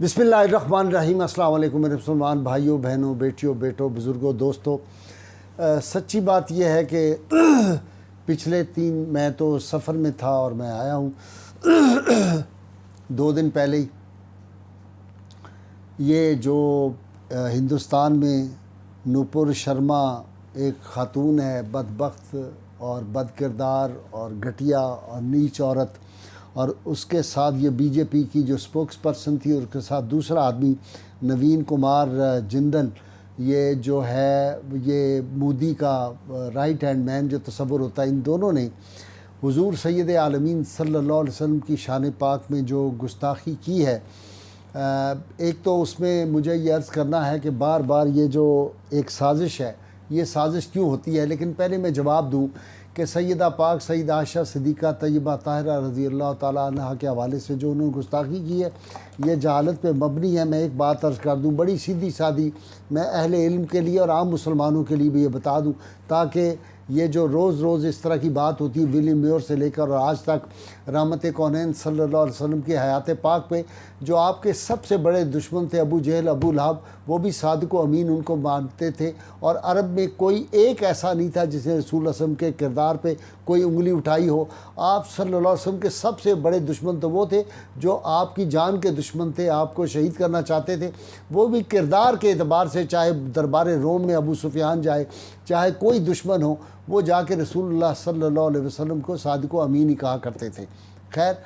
बिस्मिल्लाहिर्रहमानिर्रहीम। अस्सलाम वालेकुम मेरे मुसलमान भाइयों बहनों बेटियों बेटों बुज़ुर्गों दोस्तों। सच्ची बात यह है कि पिछले मैं तो सफ़र में था और मैं आया हूँ 2 दिन पहले ही। ये जो हिंदुस्तान में नूपुर शर्मा एक ख़ातून है, बदबख्त और बदकिरदार और घटिया और नीच औरत, और उसके साथ ये बीजेपी की जो स्पोक्स पर्सन थी और उसके साथ दूसरा आदमी नवीन कुमार जिंदल, ये जो है ये मोदी का राइट हैंड मैन जो तस्वुर होता है, इन दोनों ने हुजूर सैयद आलमीन सल्लल्लाहु अलैहि वसल्लम की शान पाक में जो गुस्ताखी की है, एक तो उसमें मुझे ये अर्ज़ करना है कि बार बार ये जो एक साजिश है, ये साजिश क्यों होती है। लेकिन पहले मैं जवाब दूँ कि सैयदा पाक सैयदा आयशा सिद्दीक़ा तय्यबा ताहिरा रज़ी अल्लाह ताला अन्हा के हवाले से जो उन्होंने गुस्ताखी की है, ये जहालत पे मबनी है। मैं एक बात अर्ज़ कर दूँ, बड़ी सीधी सादी, मैं अहले इल्म के लिए और आम मुसलमानों के लिए भी ये बता दूँ, ताकि ये जो रोज़ रोज़ इस तरह की बात होती है विलियम म्योर से लेकर और आज तक रहमत कौनैन सल्लल्लाहु अलैहि वसल्लम की हयात पाक पे जो आपके सबसे बड़े दुश्मन थे अबू जहल अबू लहब, वो भी सादिक व अमीन उनको मानते थे। और अरब में कोई एक ऐसा नहीं था जिसने रसूल वसल्लम के किरदार पे कोई उंगली उठाई हो। आप सल्लल्लाहु अलैहि वसल्लम के सबसे बड़े दुश्मन तो वो थे जो आपकी जान के दुश्मन थे, आपको शहीद करना चाहते थे। वो भी किरदार के एतबार से, चाहे दरबार रोम में अबू सुफियान जाए, चाहे कोई दुश्मन हो, वो जाके रसूलुल्लाह सल्लल्लाहु अलैहि वसल्लम को सादिक व अमीन ही कहा करते थे। खैर,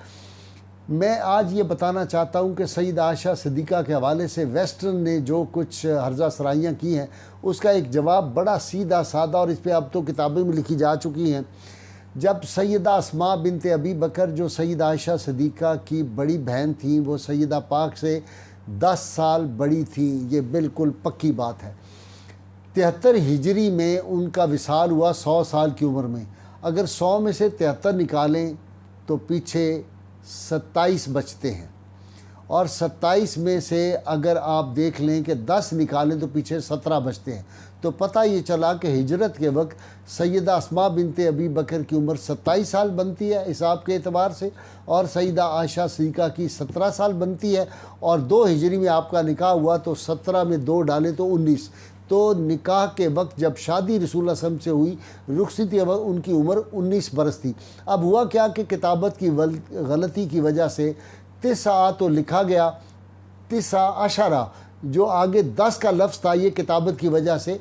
मैं आज ये बताना चाहता हूँ कि सैयदा आयशा सिद्दीक़ा के हवाले से वेस्टर्न ने जो कुछ हर्जा सराइयाँ की हैं, उसका एक जवाब बड़ा सीधा सादा, और इस पर अब तो किताबें में लिखी जा चुकी हैं। जब सैयदा अस्मा बिनते अबी बकर जो सैयदा आयशा सिद्दीक़ा की बड़ी बहन थी, वो सैयदा पाक से 10 साल बड़ी थी, ये बिल्कुल पक्की बात है। 73 हिजरी में उनका विसाल हुआ 100 साल की उम्र में। अगर 100 में से 73 निकालें तो पीछे 27 बचते हैं, और 27 में से अगर आप देख लें कि 10 निकालें तो पीछे 17 बचते हैं। तो पता ये चला कि हिजरत के वक्त सैयदा अस्मा बिनते अबी बकर की उम्र 27 साल बनती है हिसाब के एतबार से, और सैयदा आयशा सिद्दीक़ा की 17 साल बनती है। और 2 हिजरी में आपका निकाह हुआ तो 17 में 2 डालें तो 19। तो निकाह के वक्त जब शादी रसूलुल्लाह सल्लल्लाहु अलैहि वसल्लम से हुई, रुखसती के वक्त उनकी उम्र 19 बरस थी। अब हुआ क्या कि किताबत की गलती की वजह से 9 तो लिखा गया 9 जो आगे 10 का लफ्ज़ था, ये किताबत की वजह से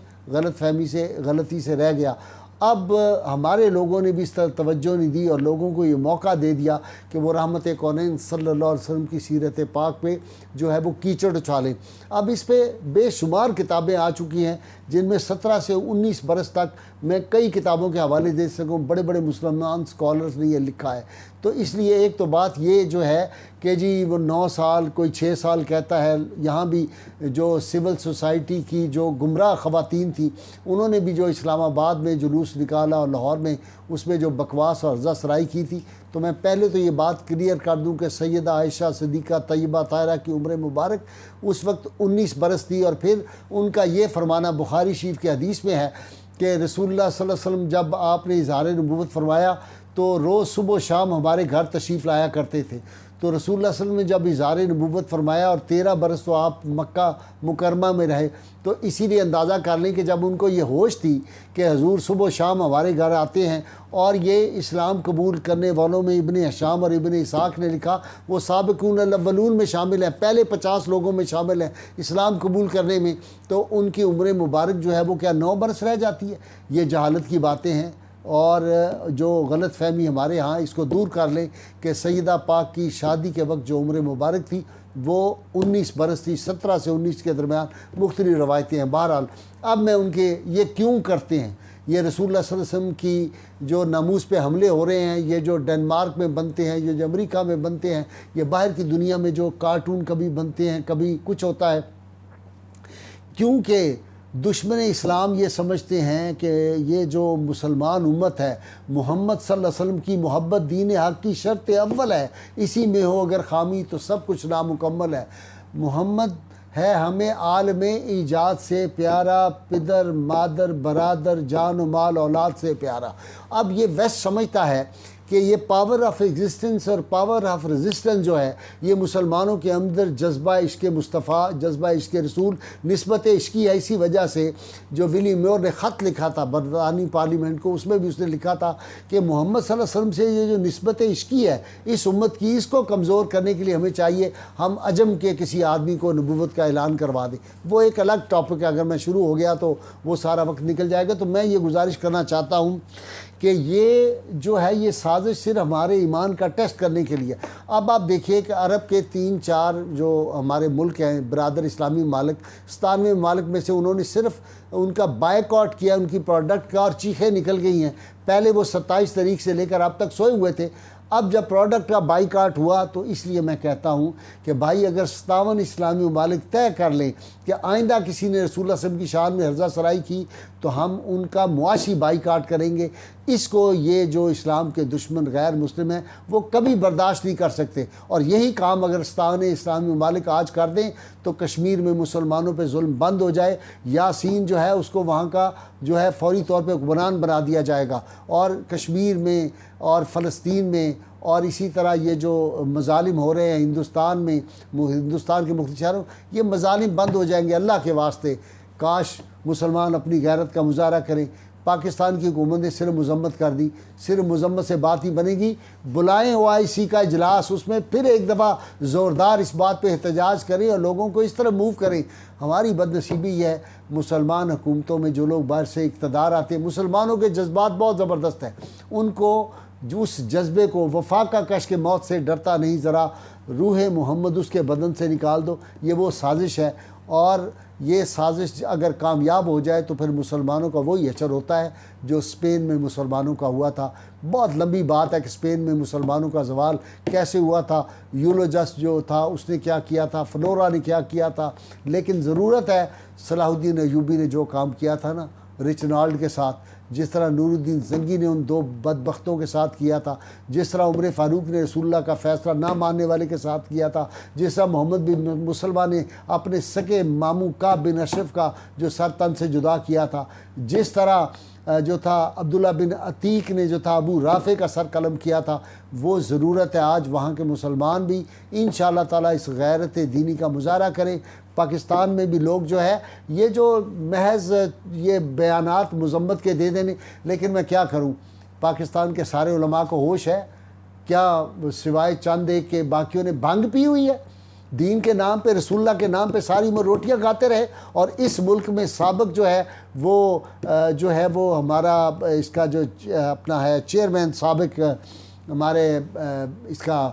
गलती से रह गया। अब हमारे लोगों ने भी इस तरह तवज्जो नहीं दी और लोगों को ये मौका दे दिया कि वो रहमत कौनैन सल्लल्लाहु अलैहि वसल्लम की सीरत पाक पे जो है वो कीचड़ उछालें। अब इस पे बेशुमार किताबें आ चुकी हैं, जिनमें 17 से 19 बरस तक मैं कई किताबों के हवाले दे सकूँ, बड़े बड़े मुसलमान स्कॉलर्स ने ये लिखा है। तो इसलिए एक तो बात ये जो है कि जी वो 9 साल, कोई 6 साल कहता है। यहाँ भी जो सिविल सोसाइटी की जो गुमराह ख़वातीन थी, उन्होंने भी जो इस्लामाबाद में जुलूस निकाला और लाहौर में उसमें जो बकवास और हर्जा सराई की थी। तो मैं पहले तो ये बात क्लियर कर दूं कि सैयदा आयशा सिद्दीक़ा तय्यबा ताहिरा की उम्र मुबारक उस वक्त 19 बरस थी। और फिर उनका ये फरमाना बुखारी शरीफ के हदीस में है कि रसूलुल्लाह सल्लल्लाहु अलैहि वसल्लम जब आपने इज़हार नबूवत फरमाया तो रोज़ सुबह शाम हमारे घर तशरीफ़ लाया करते थे। तो रसूलुल्लाह सल्लल्लाहु अलैहि वसल्लम ने जब इज़हार नबूवत फरमाया और 13 बरस तो आप मक्का मुकरमा में रहे, तो इसीलिए अंदाज़ा कर लें कि जब उनको ये होश थी कि हजूर सुबह शाम हमारे घर आते हैं, और ये इस्लाम कबूल करने वालों में इब्न हशाम और इब्न इसाक ने लिखा वो साबिकून अव्वलून में शामिल है, पहले 50 लोगों में शामिल है इस्लाम कबूल करने में। तो उनकी उम्र मुबारक जो है वो क्या 9 बरस रह जाती है। ये जहालत की बातें हैं, और जो गलत फहमी हमारे यहाँ, इसको दूर कर लें कि सैयदा पाक की शादी के वक्त जो उम्र मुबारक थी वो 19 बरस थी, 17 से 19 के दरमियान मुख्तलिफ रवायतें हैं। बहरहाल अब मैं उनके ये क्यों करते हैं, ये रसूलुल्लाह सल्लल्लाहु अलैहि वसल्लम की जो नामूस पे हमले हो रहे हैं, ये जो डेनमार्क में बनते हैं, ये जो अमेरिका में बनते हैं, ये बाहर की दुनिया में जो कार्टून कभी बनते हैं कभी कुछ होता है, क्योंकि दुश्मन इस्लाम ये समझते हैं कि ये जो मुसलमान उम्मत है, मोहम्मद सल्लल्लाहु अलैहि वसल्लम की मोहब्बत दीन हक़ की शर्त अव्वल है, इसी में हो अगर खामी तो सब कुछ नामुकम्मल है। मोहम्मद है हमें आलम ईजाद से प्यारा, पिदर मादर बरादर जान माल औलाद से प्यारा। अब ये वेस्ट समझता है کہ یہ پاور آف ایگزسٹنس اور پاور آف ریزسٹنس جو ہے یہ مسلمانوں کے اندر جذبہ عشق مصطفیٰ، جذبہ عشق رسول، نسبت عشقی ہے. اسی وجہ سے جو ولی میور نے خط لکھا تھا برطانوی پارلیمنٹ کو، اس میں بھی اس نے لکھا تھا کہ محمد صلی اللہ علیہ وسلم سے یہ جو نسبت عشقی ہے اس امت کی، اس کو کمزور کرنے کے لیے ہمیں چاہیے ہم عجم کے کسی آدمی کو نبوت کا اعلان کروا دیں. وہ ایک الگ ٹاپک ہے، اگر میں شروع ہو گیا تو وہ سارا وقت نکل جائے گا. تو میں یہ گزارش کرنا چاہتا ہوں کہ یہ جو ہے یہ سازش صرف ہمارے ایمان کا ٹیسٹ کرنے کے لیے. اب آپ دیکھیے کہ عرب کے 3-4 جو ہمارے ملک ہیں برادر اسلامی ممالک، 97 ممالک میں سے انہوں نے صرف ان کا بائیکاٹ کیا، ان کی پروڈکٹ کا، اور چیخیں نکل گئی ہیں. پہلے وہ 27 تاریخ سے لے کر اب تک سوئے ہوئے تھے. اب جب پروڈکٹ کا بائیکاٹ ہوا تو اس لیے میں کہتا ہوں کہ بھائی اگر 57 اسلامی ممالک طے کر لیں کہ آئندہ کسی نے رسول اللہ صلی اللہ علیہ وسلم کی شان میں ہرزہ سرائی کی تو ہم ان کا معاشی بائیکاٹ کریں گے. اس کو یہ جو اسلام کے دشمن غیر مسلم ہیں وہ کبھی برداشت نہیں کر سکتے. اور یہی کام اگر 57 اسلامی ممالک آج کر دیں تو کشمیر میں مسلمانوں پہ ظلم بند ہو جائے. یاسین جو ہے اس کو وہاں کا جو ہے فوری طور پہ حکمران بنا دیا جائے گا، اور کشمیر میں اور فلسطین میں اور اسی طرح یہ جو مظالم ہو رہے ہیں ہندوستان میں، ہندوستان کے مختلف شہروں، یہ مظالم بند ہو جائیں گے. اللہ کے واسطے کاش مسلمان اپنی غیرت کا مظاہرہ کریں. پاکستان کی حکومت نے صرف مذمت کر دی، صرف مذمت سے بات ہی بنے گی. بلائیں OIC کا اجلاس، اس میں پھر ایک دفعہ زوردار اس بات پہ احتجاج کریں اور لوگوں کو اس طرح موو کریں. ہماری بد نصیبی یہ ہے مسلمان حکومتوں میں جو لوگ باہر سے اقتدار آتے ہیں، مسلمانوں کے جذبات بہت زبردست ہیں، ان کو جو اس جذبے کو وفا کا کش کے موت سے ڈرتا نہیں، ذرا روح محمد اس کے بدن سے نکال دو. یہ وہ سازش ہے، اور یہ سازش اگر کامیاب ہو جائے تو پھر مسلمانوں کا وہی اثر ہوتا ہے جو اسپین میں مسلمانوں کا ہوا تھا. بہت لمبی بات ہے کہ اسپین میں مسلمانوں کا زوال کیسے ہوا تھا، یولوجس جو تھا اس نے کیا کیا تھا، فلورا نے کیا کیا تھا. لیکن ضرورت ہے صلاح الدین ایوبی نے جو کام کیا تھا نا رچنالڈ کے ساتھ، جس طرح نور الدین زنگی نے ان 2 بدبختوں کے ساتھ کیا تھا، جس طرح عمر فاروق نے رسول اللہ کا فیصلہ نہ ماننے والے کے ساتھ کیا تھا، جس طرح محمد بن مسلمہ نے اپنے سگے ماموں کعب بن اشرف کا جو سر تن سے جدا کیا تھا، جس طرح جو تھا عبداللہ بن عتیق نے جو تھا ابو رافع کا سر قلم کیا تھا. وہ ضرورت ہے آج وہاں کے مسلمان بھی انشاءاللہ تعالیٰ اس غیرت دینی کا مظاہرہ کریں. پاکستان میں بھی لوگ جو ہے یہ جو محض یہ بیانات مذمت کے دے دینے، لیکن میں کیا کروں، پاکستان کے سارے علماء کو ہوش ہے کیا سوائے چند ایک کے باقیوں نے بھنگ پی ہوئی ہے؟ دین کے نام پہ، رسول اللہ کے نام پہ ساری عمر روٹیاں کھاتے رہے. اور اس ملک میں سابق جو ہے وہ ہمارا اس کا جو اپنا ہے چیئرمین سابق ہمارے اس کا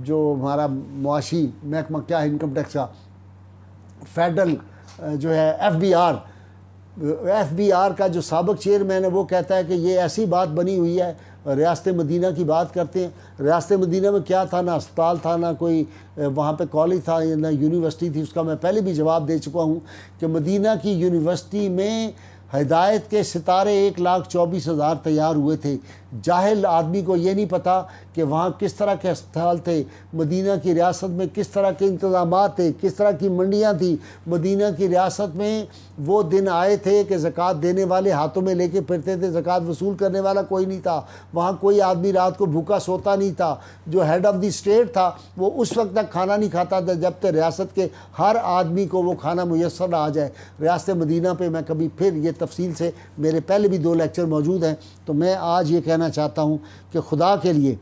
جو ہمارا معاشی محکمہ کیا ہے انکم ٹیکس کا، فیڈرل جو ہے ایف بی آر کا جو سابق چیئرمین ہے، وہ کہتا ہے کہ یہ ایسی بات بنی ہوئی ہے. ریاست مدینہ کی بات کرتے ہیں، ریاست مدینہ میں کیا تھا، نہ اسپتال تھا، نہ کوئی وہاں پہ کالج تھا، نہ یونیورسٹی تھی. اس کا میں پہلے بھی جواب دے چکا ہوں کہ مدینہ کی یونیورسٹی میں ہدایت کے ستارے 1,24,000 تیار ہوئے تھے. جاہل آدمی کو یہ نہیں پتا کہ وہاں کس طرح کے اسپتال تھے، مدینہ کی ریاست میں کس طرح کے انتظامات تھے، کس طرح کی منڈیاں تھیں. مدینہ کی ریاست میں وہ دن آئے تھے کہ زکوٰۃ دینے والے ہاتھوں میں لے کے پھرتے تھے، زکوٰۃ وصول کرنے والا کوئی نہیں تھا. وہاں کوئی آدمی رات کو بھوکا سوتا نہیں تھا. جو ہیڈ آف دی اسٹیٹ تھا وہ اس وقت تک کھانا نہیں کھاتا تھا جب تک ریاست کے ہر آدمی کو وہ کھانا میسر نہ آ جائے. ریاست مدینہ پہ میں کبھی پھر یہ تفصیل سے میرے پہلے بھی 2 لیکچر موجود ہیں. تو میں آج یہ کہنا چاہتا ہوں کہ خدا کے لیے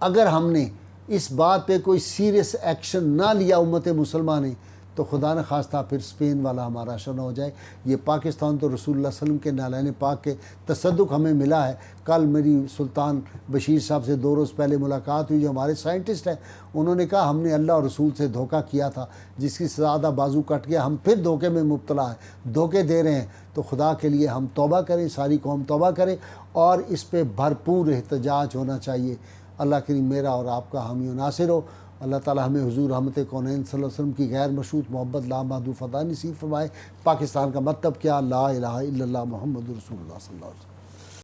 اگر ہم نے اس بات پہ کوئی سیریس ایکشن نہ لیا امت مسلمہ نے تو خدا نہ خواستہ پھر اسپین والا ہمارا شو نہ ہو جائے. یہ پاکستان تو رسول اللہ صلی اللہ علیہ وسلم کے نالین پاک کے تصدق ہمیں ملا ہے. کل میری سلطان بشیر صاحب سے 2 روز پہلے ملاقات ہوئی، جو ہمارے سائنٹسٹ ہیں. انہوں نے کہا ہم نے اللہ اور رسول سے دھوکہ کیا تھا، جس کی زیادہ بازو کٹ گیا، ہم پھر دھوکے میں مبتلا ہیں، دھوکے دے رہے ہیں. تو خدا کے لیے ہم توبہ کریں، ساری قوم توبہ کرے، اور اس پہ بھرپور احتجاج ہونا چاہیے. اللہ کریم میرا اور آپ کا حامی و ناصر ہو. اللہ تعالی ہمیں حضور رحمت کونین صلی اللہ علیہ وسلم کی غیر مشروط محبت لامحدود فضا نصیب فرمائے. پاکستان کا مطلب کیا؟ لا الہ الا اللہ محمد رسول اللہ صلی اللہ علیہ وسلم.